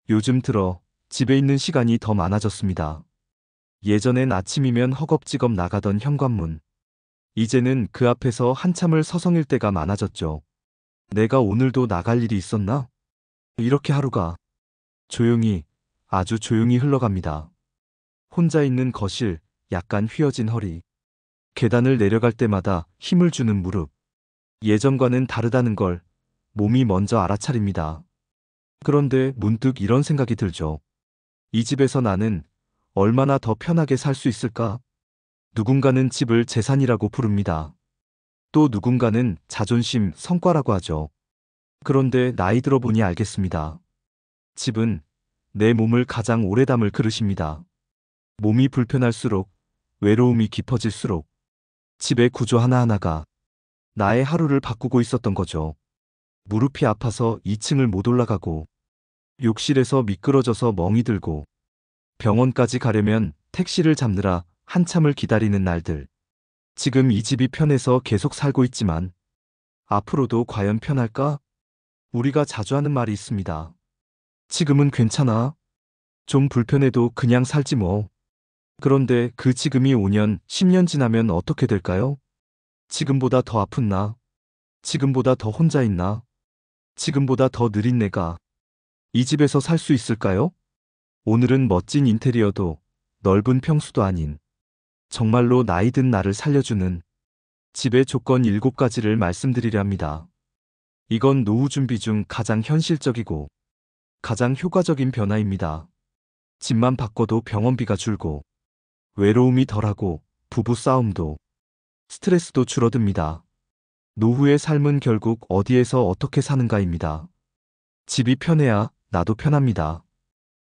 요즘 들어 집에 있는 시간이 더 많아졌습니다. 예전엔 아침이면 허겁지겁 나가던 현관문. 이제는 그 앞에서 한참을 서성일 때가 많아졌죠. 내가 오늘도 나갈 일이 있었나? 이렇게 하루가 조용히, 아주 조용히 흘러갑니다. 혼자 있는 거실, 약간 휘어진 허리. 계단을 내려갈 때마다 힘을 주는 무릎. 예전과는 다르다는 걸 몸이 먼저 알아차립니다. 그런데 문득 이런 생각이 들죠. 이 집에서 나는 얼마나 더 편하게 살 수 있을까? 누군가는 집을 재산이라고 부릅니다. 또 누군가는 자존심, 성과라고 하죠. 그런데 나이 들어 보니 알겠습니다. 집은 내 몸을 가장 오래 담을 그릇입니다. 몸이 불편할수록, 외로움이 깊어질수록 집의 구조 하나하나가 나의 하루를 바꾸고 있었던 거죠. 무릎이 아파서 2층을 못 올라가고, 욕실에서 미끄러져서 멍이 들고, 병원까지 가려면 택시를 잡느라 한참을 기다리는 날들. 지금 이 집이 편해서 계속 살고 있지만, 앞으로도 과연 편할까? 우리가 자주 하는 말이 있습니다. 지금은 괜찮아. 좀 불편해도 그냥 살지 뭐. 그런데 그 지금이 5년, 10년 지나면 어떻게 될까요? 지금보다 더 아픈 나, 지금보다 더 혼자 있나, 지금보다 더 느린 내가 이 집에서 살 수 있을까요? 오늘은 멋진 인테리어도 넓은 평수도 아닌 정말로 나이 든 나를 살려주는 집의 조건 7가지를 말씀드리려 합니다. 이건 노후 준비 중 가장 현실적이고 가장 효과적인 변화입니다. 집만 바꿔도 병원비가 줄고 외로움이 덜하고 부부 싸움도 스트레스도 줄어듭니다. 노후의 삶은 결국 어디에서 어떻게 사는가입니다. 집이 편해야 나도 편합니다.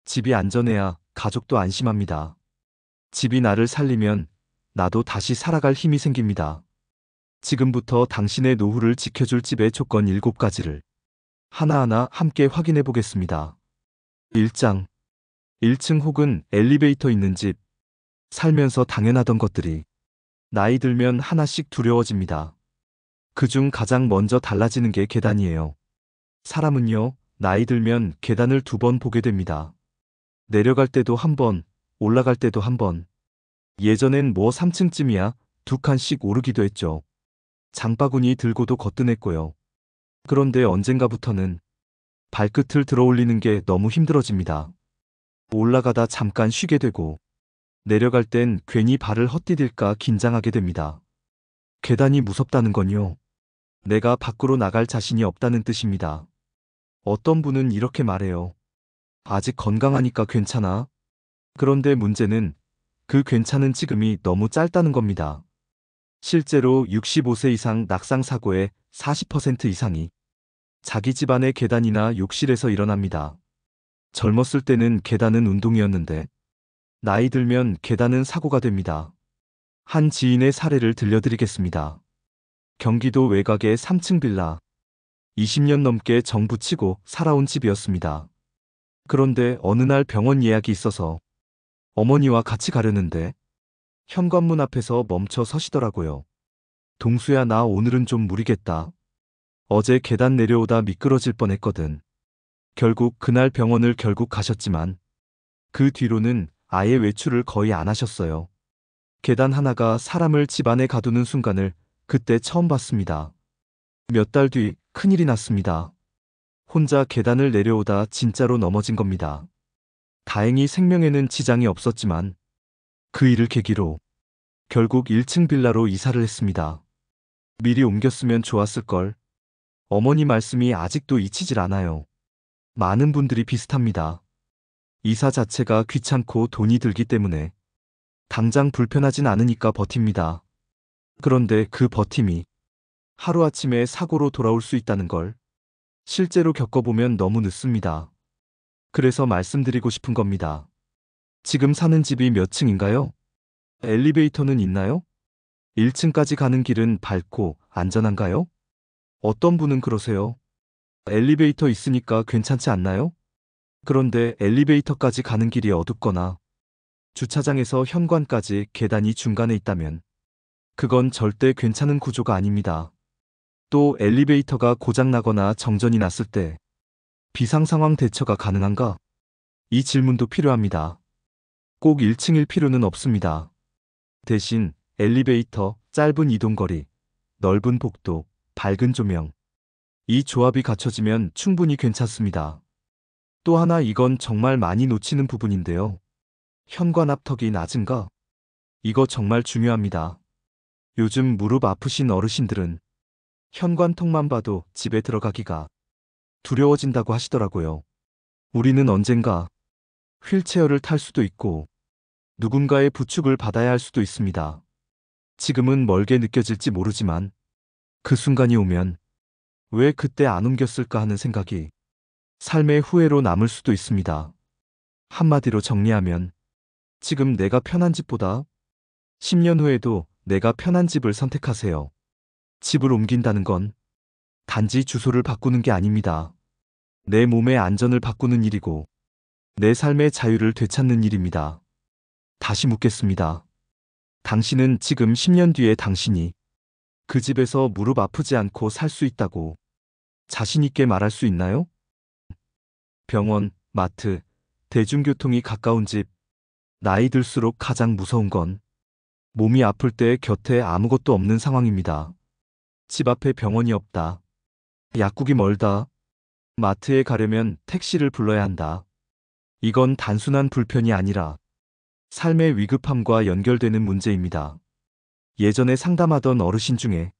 집이 안전해야 가족도 안심합니다. 집이 나를 살리면 나도 다시 살아갈 힘이 생깁니다. 지금부터 당신의 노후를 지켜줄 집의 조건 7가지를 하나하나 함께 확인해 보겠습니다. 1장. 1층 혹은 엘리베이터 있는 집. 살면서 당연하던 것들이 나이 들면 하나씩 두려워집니다. 그중 가장 먼저 달라지는 게 계단이에요. 사람은요, 나이 들면 계단을 2번 보게 됩니다. 내려갈 때도 한 번, 올라갈 때도 한 번. 예전엔 뭐 3층쯤이야 2칸씩 오르기도 했죠. 장바구니 들고도 거뜬했고요. 그런데 언젠가부터는 발끝을 들어 올리는 게 너무 힘들어집니다. 올라가다 잠깐 쉬게 되고 내려갈 땐 괜히 발을 헛디딜까 긴장하게 됩니다. 계단이 무섭다는 건요, 내가 밖으로 나갈 자신이 없다는 뜻입니다. 어떤 분은 이렇게 말해요. 아직 건강하니까 괜찮아. 그런데 문제는 그 괜찮은 지금이 너무 짧다는 겁니다. 실제로 65세 이상 낙상 사고의 40% 이상이 자기 집안의 계단이나 욕실에서 일어납니다. 젊었을 때는 계단은 운동이었는데 나이 들면 계단은 사고가 됩니다. 한 지인의 사례를 들려드리겠습니다. 경기도 외곽의 3층 빌라. 20년 넘게 정부치고 살아온 집이었습니다. 그런데 어느 날 병원 예약이 있어서 어머니와 같이 가려는데 현관문 앞에서 멈춰 서시더라고요. 동수야, 나 오늘은 좀 무리겠다. 어제 계단 내려오다 미끄러질 뻔했거든. 결국 그날 병원을 가셨지만 그 뒤로는 아예 외출을 거의 안 하셨어요. 계단 하나가 사람을 집안에 가두는 순간을 그때 처음 봤습니다. 몇 달 뒤 큰일이 났습니다. 혼자 계단을 내려오다 진짜로 넘어진 겁니다. 다행히 생명에는 지장이 없었지만 그 일을 계기로 결국 1층 빌라로 이사를 했습니다. 미리 옮겼으면 좋았을걸. 어머니 말씀이 아직도 잊히질 않아요. 많은 분들이 비슷합니다. 이사 자체가 귀찮고 돈이 들기 때문에 당장 불편하진 않으니까 버팁니다. 그런데 그 버팀이 하루아침에 사고로 돌아올 수 있다는 걸 실제로 겪어보면 너무 늦습니다. 그래서 말씀드리고 싶은 겁니다. 지금 사는 집이 몇 층인가요? 엘리베이터는 있나요? 1층까지 가는 길은 밝고 안전한가요? 어떤 분은 그러세요. 엘리베이터 있으니까 괜찮지 않나요? 그런데 엘리베이터까지 가는 길이 어둡거나 주차장에서 현관까지 계단이 중간에 있다면 그건 절대 괜찮은 구조가 아닙니다. 또 엘리베이터가 고장나거나 정전이 났을 때 비상상황 대처가 가능한가? 이 질문도 필요합니다. 꼭 1층일 필요는 없습니다. 대신 엘리베이터, 짧은 이동거리, 넓은 복도, 밝은 조명. 이 조합이 갖춰지면 충분히 괜찮습니다. 또 하나 이건 정말 많이 놓치는 부분인데요. 현관 앞턱이 낮은가? 이거 정말 중요합니다. 요즘 무릎 아프신 어르신들은 현관턱만 봐도 집에 들어가기가 두려워진다고 하시더라고요. 우리는 언젠가 휠체어를 탈 수도 있고 누군가의 부축을 받아야 할 수도 있습니다. 지금은 멀게 느껴질지 모르지만 그 순간이 오면 왜 그때 안 옮겼을까 하는 생각이 삶의 후회로 남을 수도 있습니다. 한마디로 정리하면 지금 내가 편한 집보다 10년 후에도 내가 편한 집을 선택하세요. 집을 옮긴다는 건 단지 주소를 바꾸는 게 아닙니다. 내 몸의 안전을 바꾸는 일이고 내 삶의 자유를 되찾는 일입니다. 다시 묻겠습니다. 당신은 지금 10년 뒤에 당신이 그 집에서 무릎 아프지 않고 살 수 있다고 자신 있게 말할 수 있나요? 병원, 마트, 대중교통이 가까운 집. 나이 들수록 가장 무서운 건 몸이 아플 때 곁에 아무것도 없는 상황입니다. 집 앞에 병원이 없다. 약국이 멀다. 마트에 가려면 택시를 불러야 한다. 이건 단순한 불편이 아니라 삶의 위급함과 연결되는 문제입니다. 예전에 상담하던 어르신 중에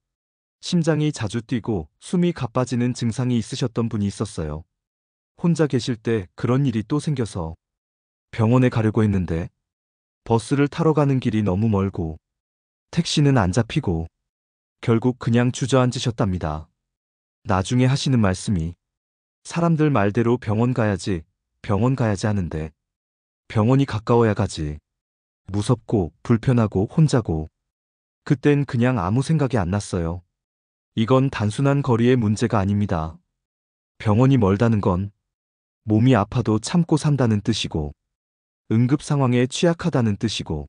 심장이 자주 뛰고 숨이 가빠지는 증상이 있으셨던 분이 있었어요. 혼자 계실 때 그런 일이 또 생겨서 병원에 가려고 했는데 버스를 타러 가는 길이 너무 멀고 택시는 안 잡히고 결국 그냥 주저앉으셨답니다. 나중에 하시는 말씀이 사람들 말대로 병원 가야지 하는데 병원이 가까워야 가지. 무섭고 불편하고 혼자고 그땐 그냥 아무 생각이 안 났어요. 이건 단순한 거리의 문제가 아닙니다. 병원이 멀다는 건 몸이 아파도 참고 산다는 뜻이고 응급 상황에 취약하다는 뜻이고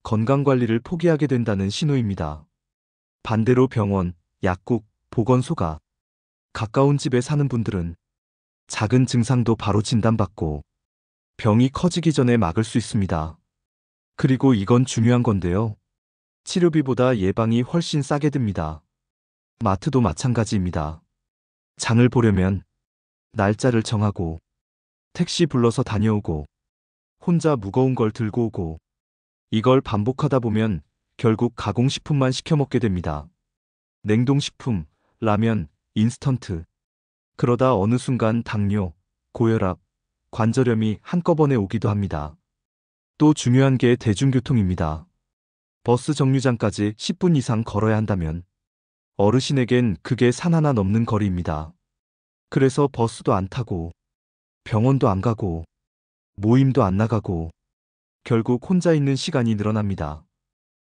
건강관리를 포기하게 된다는 신호입니다. 반대로 병원, 약국, 보건소가 가까운 집에 사는 분들은 작은 증상도 바로 진단받고 병이 커지기 전에 막을 수 있습니다. 그리고 이건 중요한 건데요. 치료비보다 예방이 훨씬 싸게 듭니다. 마트도 마찬가지입니다. 장을 보려면 날짜를 정하고 택시 불러서 다녀오고 혼자 무거운 걸 들고 오고 이걸 반복하다 보면 결국 가공식품만 시켜 먹게 됩니다. 냉동식품, 라면, 인스턴트. 그러다 어느 순간 당뇨, 고혈압, 관절염이 한꺼번에 오기도 합니다. 또 중요한 게 대중교통입니다. 버스 정류장까지 10분 이상 걸어야 한다면 어르신에겐 그게 산 하나 넘는 거리입니다. 그래서 버스도 안 타고 병원도 안 가고 모임도 안 나가고 결국 혼자 있는 시간이 늘어납니다.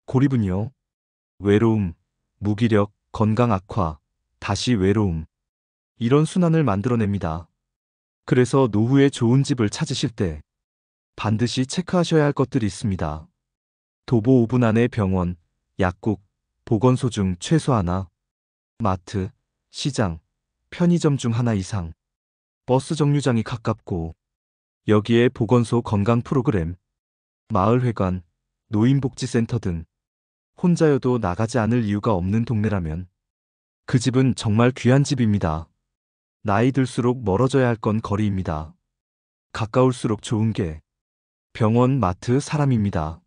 고립은요. 외로움, 무기력, 건강 악화, 다시 외로움. 이런 순환을 만들어냅니다. 그래서 노후에 좋은 집을 찾으실 때 반드시 체크하셔야 할 것들이 있습니다. 도보 5분 안에 병원, 약국, 보건소 중 최소 하나, 마트, 시장, 편의점 중 하나 이상, 버스 정류장이 가깝고 여기에 보건소 건강 프로그램, 마을회관, 노인복지센터 등 혼자여도 나가지 않을 이유가 없는 동네라면 그 집은 정말 귀한 집입니다. 나이 들수록 멀어져야 할 건 거리입니다. 가까울수록 좋은 게 병원, 마트, 사람입니다.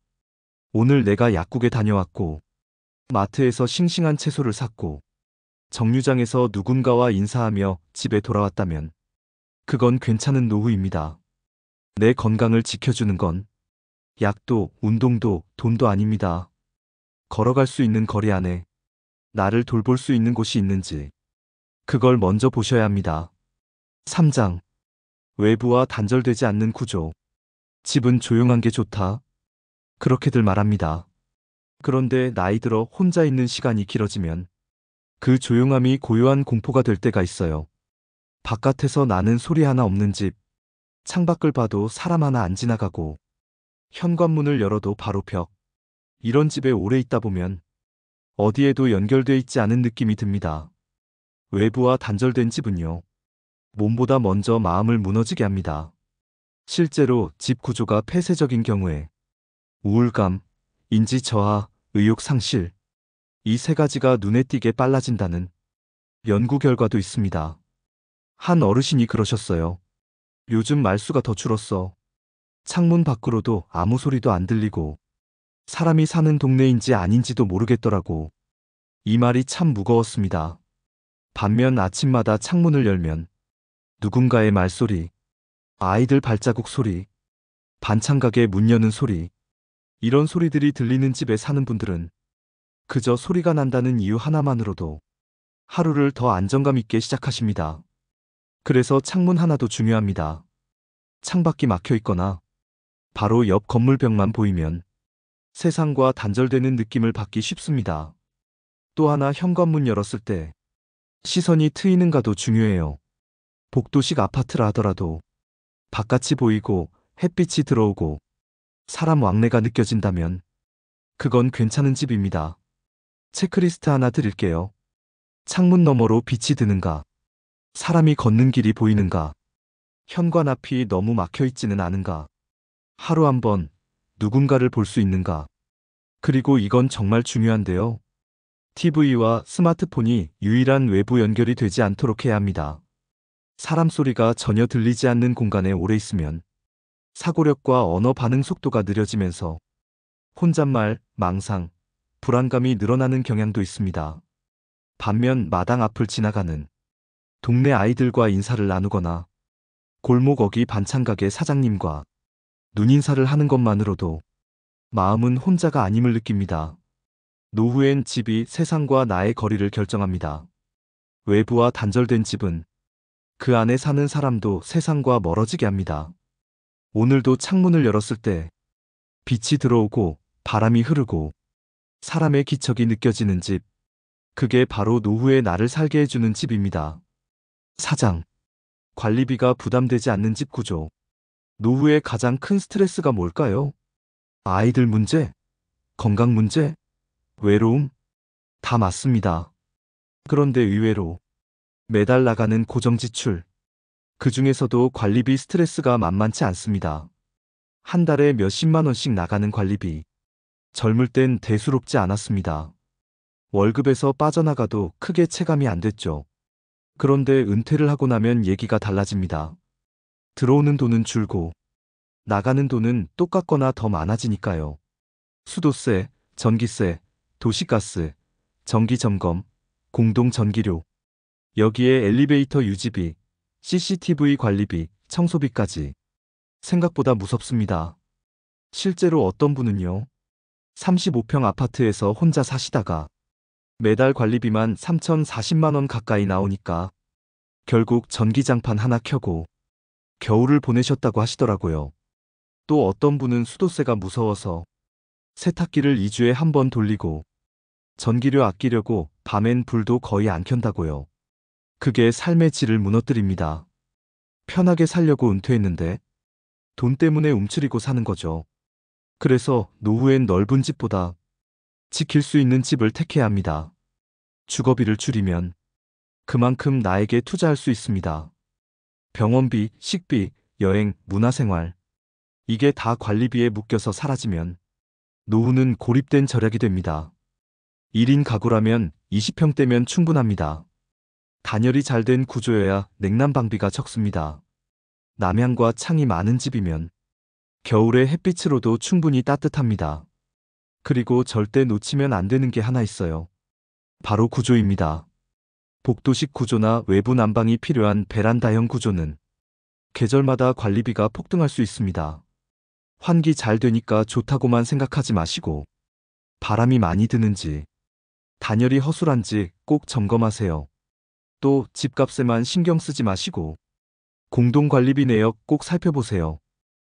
오늘 내가 약국에 다녀왔고 마트에서 싱싱한 채소를 샀고 정류장에서 누군가와 인사하며 집에 돌아왔다면 그건 괜찮은 노후입니다. 내 건강을 지켜주는 건 약도, 운동도, 돈도 아닙니다. 걸어갈 수 있는 거리 안에 나를 돌볼 수 있는 곳이 있는지 그걸 먼저 보셔야 합니다. 3장. 외부와 단절되지 않는 구조. 집은 조용한 게 좋다. 그렇게들 말합니다. 그런데 나이 들어 혼자 있는 시간이 길어지면 그 조용함이 고요한 공포가 될 때가 있어요. 바깥에서 나는 소리 하나 없는 집, 창밖을 봐도 사람 하나 안 지나가고 현관문을 열어도 바로 벽. 이런 집에 오래 있다 보면 어디에도 연결돼 있지 않은 느낌이 듭니다. 외부와 단절된 집은요. 몸보다 먼저 마음을 무너지게 합니다. 실제로 집 구조가 폐쇄적인 경우에 우울감, 인지 저하, 의욕 상실, 이 세 가지가 눈에 띄게 빨라진다는 연구 결과도 있습니다. 한 어르신이 그러셨어요. 요즘 말수가 더 줄었어. 창문 밖으로도 아무 소리도 안 들리고 사람이 사는 동네인지 아닌지도 모르겠더라고. 이 말이 참 무거웠습니다. 반면 아침마다 창문을 열면 누군가의 말소리, 아이들 발자국 소리, 반찬 가게 문 여는 소리, 이런 소리들이 들리는 집에 사는 분들은 그저 소리가 난다는 이유 하나만으로도 하루를 더 안정감 있게 시작하십니다. 그래서 창문 하나도 중요합니다. 창밖이 막혀 있거나 바로 옆 건물 벽만 보이면 세상과 단절되는 느낌을 받기 쉽습니다. 또 하나 현관문 열었을 때 시선이 트이는가도 중요해요. 복도식 아파트라 하더라도 바깥이 보이고 햇빛이 들어오고 사람 왕래가 느껴진다면 그건 괜찮은 집입니다. 체크리스트 하나 드릴게요. 창문 너머로 빛이 드는가? 사람이 걷는 길이 보이는가? 현관 앞이 너무 막혀 있지는 않은가? 하루 한 번 누군가를 볼 수 있는가? 그리고 이건 정말 중요한데요. TV와 스마트폰이 유일한 외부 연결이 되지 않도록 해야 합니다. 사람 소리가 전혀 들리지 않는 공간에 오래 있으면 사고력과 언어 반응 속도가 느려지면서 혼잣말, 망상, 불안감이 늘어나는 경향도 있습니다. 반면 마당 앞을 지나가는 동네 아이들과 인사를 나누거나 골목 어기 반찬가게 사장님과 눈인사를 하는 것만으로도 마음은 혼자가 아님을 느낍니다. 노후엔 집이 세상과 나의 거리를 결정합니다. 외부와 단절된 집은 그 안에 사는 사람도 세상과 멀어지게 합니다. 오늘도 창문을 열었을 때 빛이 들어오고 바람이 흐르고 사람의 기척이 느껴지는 집, 그게 바로 노후의 나를 살게 해주는 집입니다. 사장, 관리비가 부담되지 않는 집 구조. 노후의 가장 큰 스트레스가 뭘까요? 아이들 문제? 건강 문제? 외로움? 다 맞습니다. 그런데 의외로 매달 나가는 고정 지출, 그 중에서도 관리비 스트레스가 만만치 않습니다. 한 달에 몇십만 원씩 나가는 관리비. 젊을 땐 대수롭지 않았습니다. 월급에서 빠져나가도 크게 체감이 안 됐죠. 그런데 은퇴를 하고 나면 얘기가 달라집니다. 들어오는 돈은 줄고 나가는 돈은 똑같거나 더 많아지니까요. 수도세, 전기세, 도시가스, 정기점검, 공동전기료, 여기에 엘리베이터 유지비, CCTV 관리비, 청소비까지. 생각보다 무섭습니다. 실제로 어떤 분은요, 35평 아파트에서 혼자 사시다가 매달 관리비만 3,040만 원 가까이 나오니까 결국 전기장판 하나 켜고 겨울을 보내셨다고 하시더라고요. 또 어떤 분은 수도세가 무서워서 세탁기를 2주에 한 번 돌리고 전기료 아끼려고 밤엔 불도 거의 안 켠다고요. 그게 삶의 질을 무너뜨립니다. 편하게 살려고 은퇴했는데 돈 때문에 움츠리고 사는 거죠. 그래서 노후엔 넓은 집보다 지킬 수 있는 집을 택해야 합니다. 주거비를 줄이면 그만큼 나에게 투자할 수 있습니다. 병원비, 식비, 여행, 문화생활. 이게 다 관리비에 묶여서 사라지면 노후는 고립된 절약이 됩니다. 1인 가구라면 20평대면 충분합니다. 단열이 잘 된 구조여야 냉난방비가 적습니다. 남향과 창이 많은 집이면 겨울에 햇빛으로도 충분히 따뜻합니다. 그리고 절대 놓치면 안 되는 게 하나 있어요. 바로 구조입니다. 복도식 구조나 외부 난방이 필요한 베란다형 구조는 계절마다 관리비가 폭등할 수 있습니다. 환기 잘 되니까 좋다고만 생각하지 마시고 바람이 많이 드는지, 단열이 허술한지 꼭 점검하세요. 또 집값에만 신경 쓰지 마시고 공동관리비 내역 꼭 살펴보세요.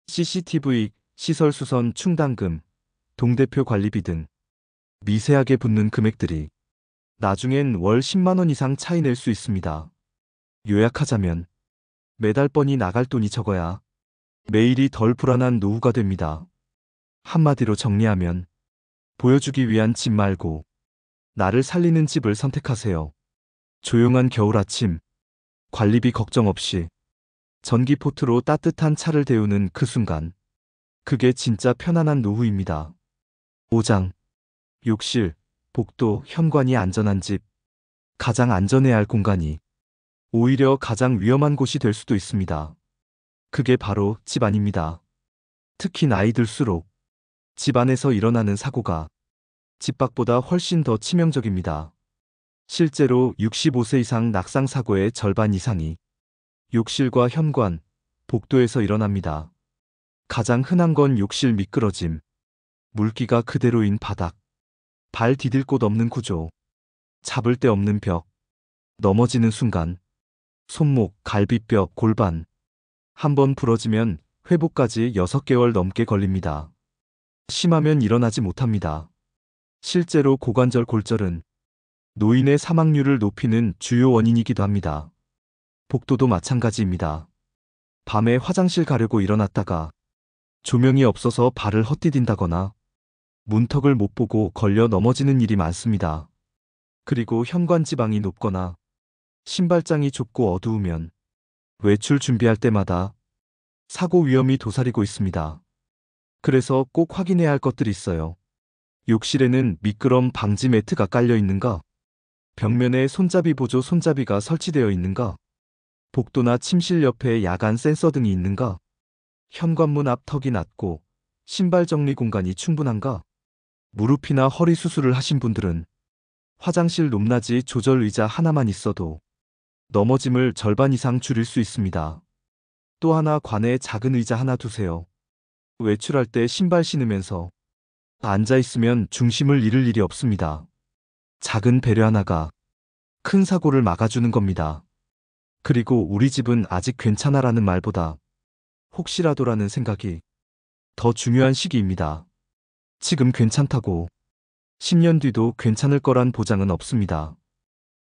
CCTV, 시설수선 충당금, 동대표 관리비 등 미세하게 붙는 금액들이 나중엔 월 10만 원 이상 차이 낼 수 있습니다. 요약하자면 매달 뻔히 나갈 돈이 적어야 매일이 덜 불안한 노후가 됩니다. 한마디로 정리하면 보여주기 위한 집 말고 나를 살리는 집을 선택하세요. 조용한 겨울 아침, 관리비 걱정 없이 전기포트로 따뜻한 차를 데우는 그 순간. 그게 진짜 편안한 노후입니다. 5장. 욕실, 복도, 현관이 안전한 집. 가장 안전해야 할 공간이 오히려 가장 위험한 곳이 될 수도 있습니다. 그게 바로 집안입니다. 특히 나이 들수록 집안에서 일어나는 사고가 집 밖보다 훨씬 더 치명적입니다. 실제로 65세 이상 낙상 사고의 절반 이상이 욕실과 현관, 복도에서 일어납니다. 가장 흔한 건 욕실 미끄러짐, 물기가 그대로인 바닥, 발 디딜 곳 없는 구조, 잡을 데 없는 벽, 넘어지는 순간, 손목, 갈비뼈, 골반. 한 번 부러지면 회복까지 6개월 넘게 걸립니다. 심하면 일어나지 못합니다. 실제로 고관절 골절은 노인의 사망률을 높이는 주요 원인이기도 합니다. 복도도 마찬가지입니다. 밤에 화장실 가려고 일어났다가 조명이 없어서 발을 헛디딘다거나 문턱을 못 보고 걸려 넘어지는 일이 많습니다. 그리고 현관 지방이 높거나 신발장이 좁고 어두우면 외출 준비할 때마다 사고 위험이 도사리고 있습니다. 그래서 꼭 확인해야 할 것들이 있어요. 욕실에는 미끄럼 방지 매트가 깔려 있는가? 벽면에 손잡이 보조 손잡이가 설치되어 있는가? 복도나 침실 옆에 야간 센서 등이 있는가? 현관문 앞 턱이 낮고 신발 정리 공간이 충분한가? 무릎이나 허리 수술을 하신 분들은 화장실 높낮이 조절 의자 하나만 있어도 넘어짐을 절반 이상 줄일 수 있습니다. 또 하나 관에 작은 의자 하나 두세요. 외출할 때 신발 신으면서 앉아있으면 중심을 잃을 일이 없습니다. 작은 배려 하나가 큰 사고를 막아주는 겁니다. 그리고 우리 집은 아직 괜찮아라는 말보다 혹시라도라는 생각이 더 중요한 시기입니다. 지금 괜찮다고 10년 뒤도 괜찮을 거란 보장은 없습니다.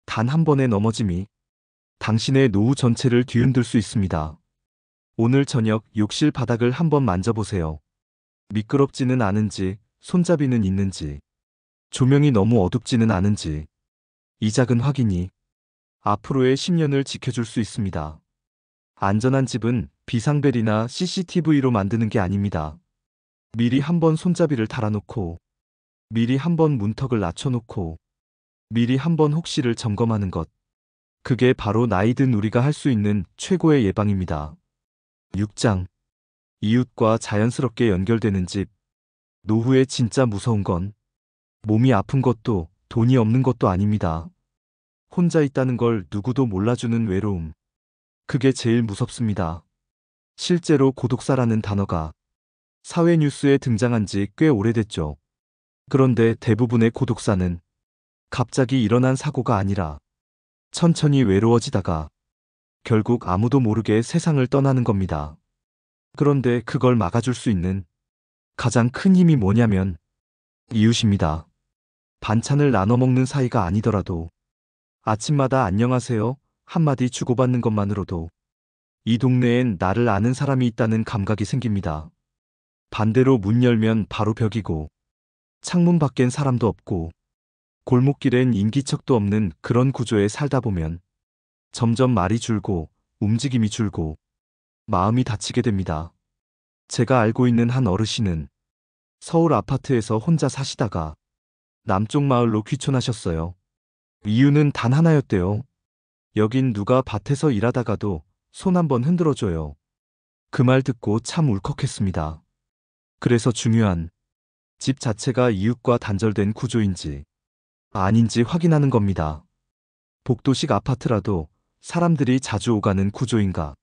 단 한 번의 넘어짐이 당신의 노후 전체를 뒤흔들 수 있습니다. 오늘 저녁 욕실 바닥을 한번 만져보세요. 미끄럽지는 않은지, 손잡이는 있는지, 조명이 너무 어둡지는 않은지, 이 작은 확인이 앞으로의 10년을 지켜줄 수 있습니다. 안전한 집은 비상벨이나 CCTV로 만드는 게 아닙니다. 미리 한번 손잡이를 달아놓고, 미리 한번 문턱을 낮춰놓고, 미리 한번 혹시를 점검하는 것. 그게 바로 나이 든 우리가 할 수 있는 최고의 예방입니다. 6장. 이웃과 자연스럽게 연결되는 집. 노후에 진짜 무서운 건 몸이 아픈 것도 돈이 없는 것도 아닙니다. 혼자 있다는 걸 누구도 몰라주는 외로움. 그게 제일 무섭습니다. 실제로 고독사라는 단어가 사회 뉴스에 등장한 지 꽤 오래됐죠. 그런데 대부분의 고독사는 갑자기 일어난 사고가 아니라 천천히 외로워지다가 결국 아무도 모르게 세상을 떠나는 겁니다. 그런데 그걸 막아줄 수 있는 가장 큰 힘이 뭐냐면 이웃입니다. 반찬을 나눠 먹는 사이가 아니더라도 아침마다 안녕하세요 한마디 주고받는 것만으로도 이 동네엔 나를 아는 사람이 있다는 감각이 생깁니다. 반대로 문 열면 바로 벽이고 창문 밖엔 사람도 없고 골목길엔 인기척도 없는 그런 구조에 살다 보면 점점 말이 줄고 움직임이 줄고 마음이 다치게 됩니다. 제가 알고 있는 한 어르신은 서울 아파트에서 혼자 사시다가 남쪽 마을로 귀촌하셨어요. 이유는 단 하나였대요. 여긴 누가 밭에서 일하다가도 손 한번 흔들어줘요. 그 말 듣고 참 울컥했습니다. 그래서 중요한 집 자체가 이웃과 단절된 구조인지 아닌지 확인하는 겁니다. 복도식 아파트라도 사람들이 자주 오가는 구조인가?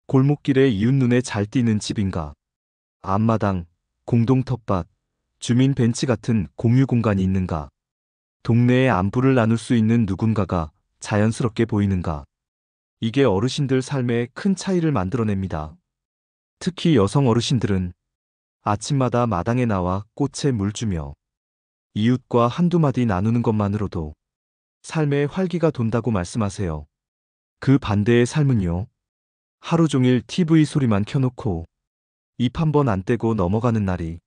골목길에 이웃 눈에 잘 띄는 집인가? 앞마당, 공동 텃밭, 주민 벤치 같은 공유 공간이 있는가? 동네에 안부를 나눌 수 있는 누군가가 자연스럽게 보이는가? 이게 어르신들 삶에 큰 차이를 만들어냅니다. 특히 여성 어르신들은 아침마다 마당에 나와 꽃에 물 주며 이웃과 한두 마디 나누는 것만으로도 삶에 활기가 돈다고 말씀하세요. 그 반대의 삶은요. 하루 종일 TV 소리만 켜놓고 입 한 번 안 떼고 넘어가는 날이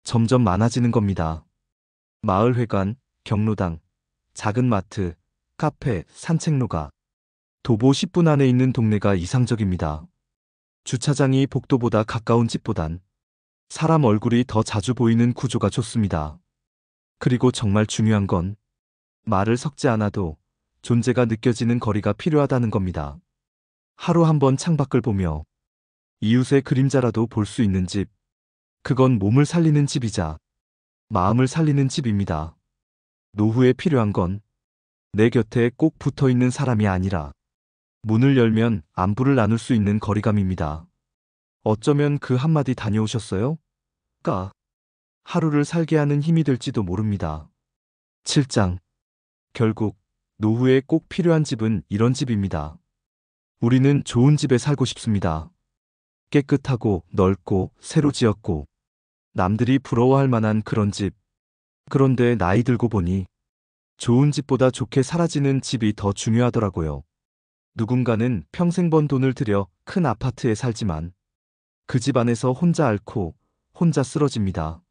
점점 많아지는 겁니다. 마을회관, 경로당, 작은 마트, 카페, 산책로가 도보 10분 안에 있는 동네가 이상적입니다. 주차장이 복도보다 가까운 집보단 사람 얼굴이 더 자주 보이는 구조가 좋습니다. 그리고 정말 중요한 건 말을 섞지 않아도 존재가 느껴지는 거리가 필요하다는 겁니다. 하루 한 번 창밖을 보며 이웃의 그림자라도 볼 수 있는 집. 그건 몸을 살리는 집이자 마음을 살리는 집입니다. 노후에 필요한 건 내 곁에 꼭 붙어 있는 사람이 아니라 문을 열면 안부를 나눌 수 있는 거리감입니다. 어쩌면 그 한마디 다녀오셨어요? 가 하루를 살게 하는 힘이 될지도 모릅니다. 7장. 결국 노후에 꼭 필요한 집은 이런 집입니다. 우리는 좋은 집에 살고 싶습니다. 깨끗하고 넓고 새로 지었고 남들이 부러워할 만한 그런 집. 그런데 나이 들고 보니 좋은 집보다 좋게 사라지는 집이 더 중요하더라고요. 누군가는 평생 번 돈을 들여 큰 아파트에 살지만 그 집 안에서 혼자 앓고 혼자 쓰러집니다.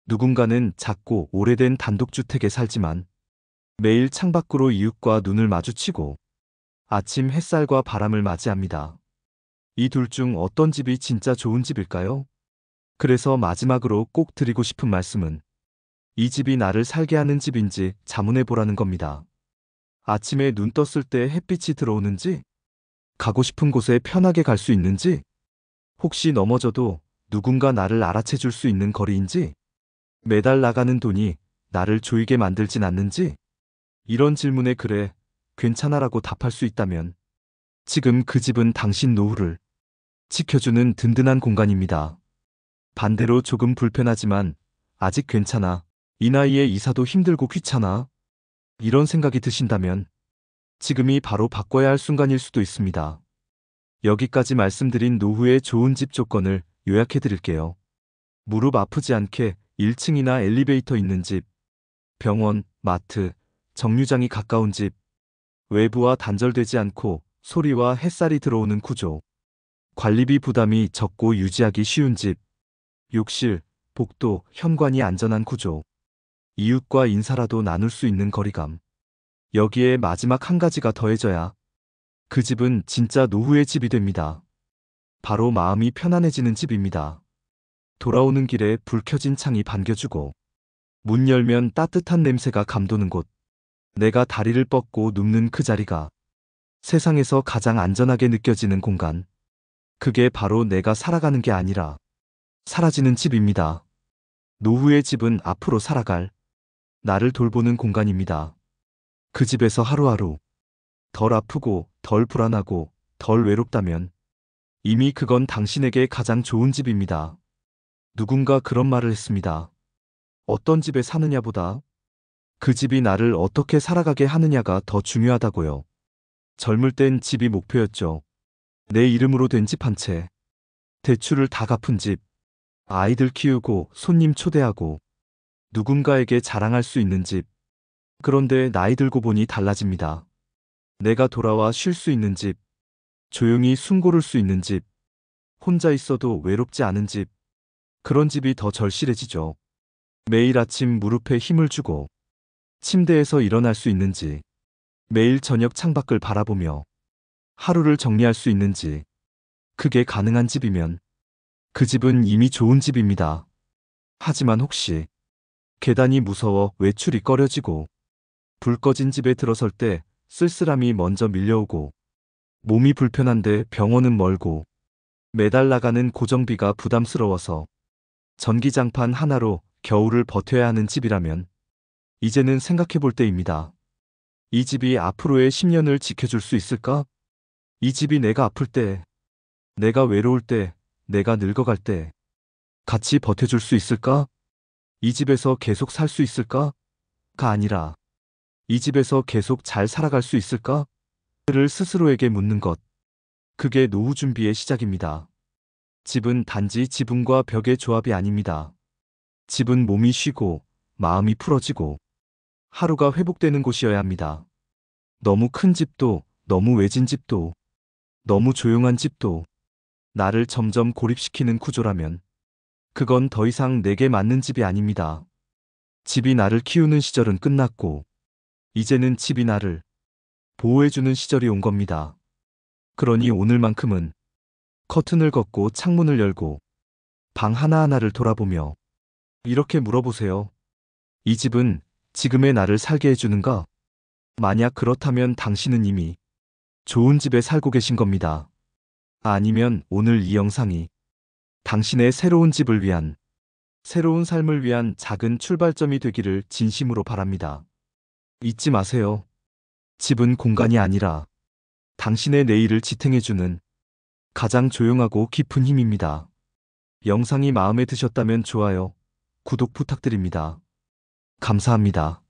누군가는 작고 오래된 단독주택에 살지만 매일 창밖으로 이웃과 눈을 마주치고 아침 햇살과 바람을 맞이합니다. 이 둘 중 어떤 집이 진짜 좋은 집일까요? 그래서 마지막으로 꼭 드리고 싶은 말씀은 이 집이 나를 살게 하는 집인지 자문해 보라는 겁니다. 아침에 눈 떴을 때 햇빛이 들어오는지, 가고 싶은 곳에 편하게 갈 수 있는지, 혹시 넘어져도 누군가 나를 알아채 줄 수 있는 거리인지, 매달 나가는 돈이 나를 조이게 만들진 않는지, 이런 질문에 그래, 괜찮아라고 답할 수 있다면 지금 그 집은 당신 노후를 지켜주는 든든한 공간입니다. 반대로 조금 불편하지만 아직 괜찮아. 이 나이에 이사도 힘들고 귀찮아. 이런 생각이 드신다면 지금이 바로 바꿔야 할 순간일 수도 있습니다. 여기까지 말씀드린 노후의 좋은 집 조건을 요약해 드릴게요. 무릎 아프지 않게 1층이나 엘리베이터 있는 집, 병원, 마트, 정류장이 가까운 집, 외부와 단절되지 않고 소리와 햇살이 들어오는 구조, 관리비 부담이 적고 유지하기 쉬운 집, 욕실, 복도, 현관이 안전한 구조, 이웃과 인사라도 나눌 수 있는 거리감. 여기에 마지막 한 가지가 더해져야 그 집은 진짜 노후의 집이 됩니다. 바로 마음이 편안해지는 집입니다. 돌아오는 길에 불 켜진 창이 반겨주고 문 열면 따뜻한 냄새가 감도는 곳. 내가 다리를 뻗고 눕는 그 자리가 세상에서 가장 안전하게 느껴지는 공간. 그게 바로 내가 살아가는 게 아니라 사라지는 집입니다. 노후의 집은 앞으로 살아갈 나를 돌보는 공간입니다. 그 집에서 하루하루 덜 아프고 덜 불안하고 덜 외롭다면 이미 그건 당신에게 가장 좋은 집입니다. 누군가 그런 말을 했습니다. 어떤 집에 사느냐보다 그 집이 나를 어떻게 살아가게 하느냐가 더 중요하다고요. 젊을 땐 집이 목표였죠. 내 이름으로 된 집 한 채, 대출을 다 갚은 집, 아이들 키우고 손님 초대하고 누군가에게 자랑할 수 있는 집. 그런데 나이 들고 보니 달라집니다. 내가 돌아와 쉴 수 있는 집, 조용히 숨 고를 수 있는 집, 혼자 있어도 외롭지 않은 집. 그런 집이 더 절실해지죠. 매일 아침 무릎에 힘을 주고 침대에서 일어날 수 있는지, 매일 저녁 창밖을 바라보며 하루를 정리할 수 있는지, 그게 가능한 집이면 그 집은 이미 좋은 집입니다. 하지만 혹시 계단이 무서워 외출이 꺼려지고 불 꺼진 집에 들어설 때 쓸쓸함이 먼저 밀려오고 몸이 불편한데 병원은 멀고 매달 나가는 고정비가 부담스러워서 전기장판 하나로 겨울을 버텨야 하는 집이라면 이제는 생각해 볼 때입니다. 이 집이 앞으로의 10년을 지켜줄 수 있을까? 이 집이 내가 아플 때, 내가 외로울 때, 내가 늙어갈 때 같이 버텨줄 수 있을까? 이 집에서 계속 살 수 있을까? 가 아니라 이 집에서 계속 잘 살아갈 수 있을까? 를 스스로에게 묻는 것. 그게 노후 준비의 시작입니다. 집은 단지 지붕과 벽의 조합이 아닙니다. 집은 몸이 쉬고 마음이 풀어지고 하루가 회복되는 곳이어야 합니다. 너무 큰 집도, 너무 외진 집도, 너무 조용한 집도 나를 점점 고립시키는 구조라면 그건 더 이상 내게 맞는 집이 아닙니다. 집이 나를 키우는 시절은 끝났고 이제는 집이 나를 보호해주는 시절이 온 겁니다. 그러니 오늘만큼은 커튼을 걷고 창문을 열고 방 하나하나를 돌아보며 이렇게 물어보세요. 이 집은 지금의 나를 살게 해주는가? 만약 그렇다면 당신은 이미 좋은 집에 살고 계신 겁니다. 아니면 오늘 이 영상이 당신의 새로운 집을 위한, 새로운 삶을 위한 작은 출발점이 되기를 진심으로 바랍니다. 잊지 마세요. 집은 공간이 아니라 당신의 내일을 지탱해주는 가장 조용하고 깊은 힘입니다. 영상이 마음에 드셨다면 좋아요, 구독 부탁드립니다. 감사합니다.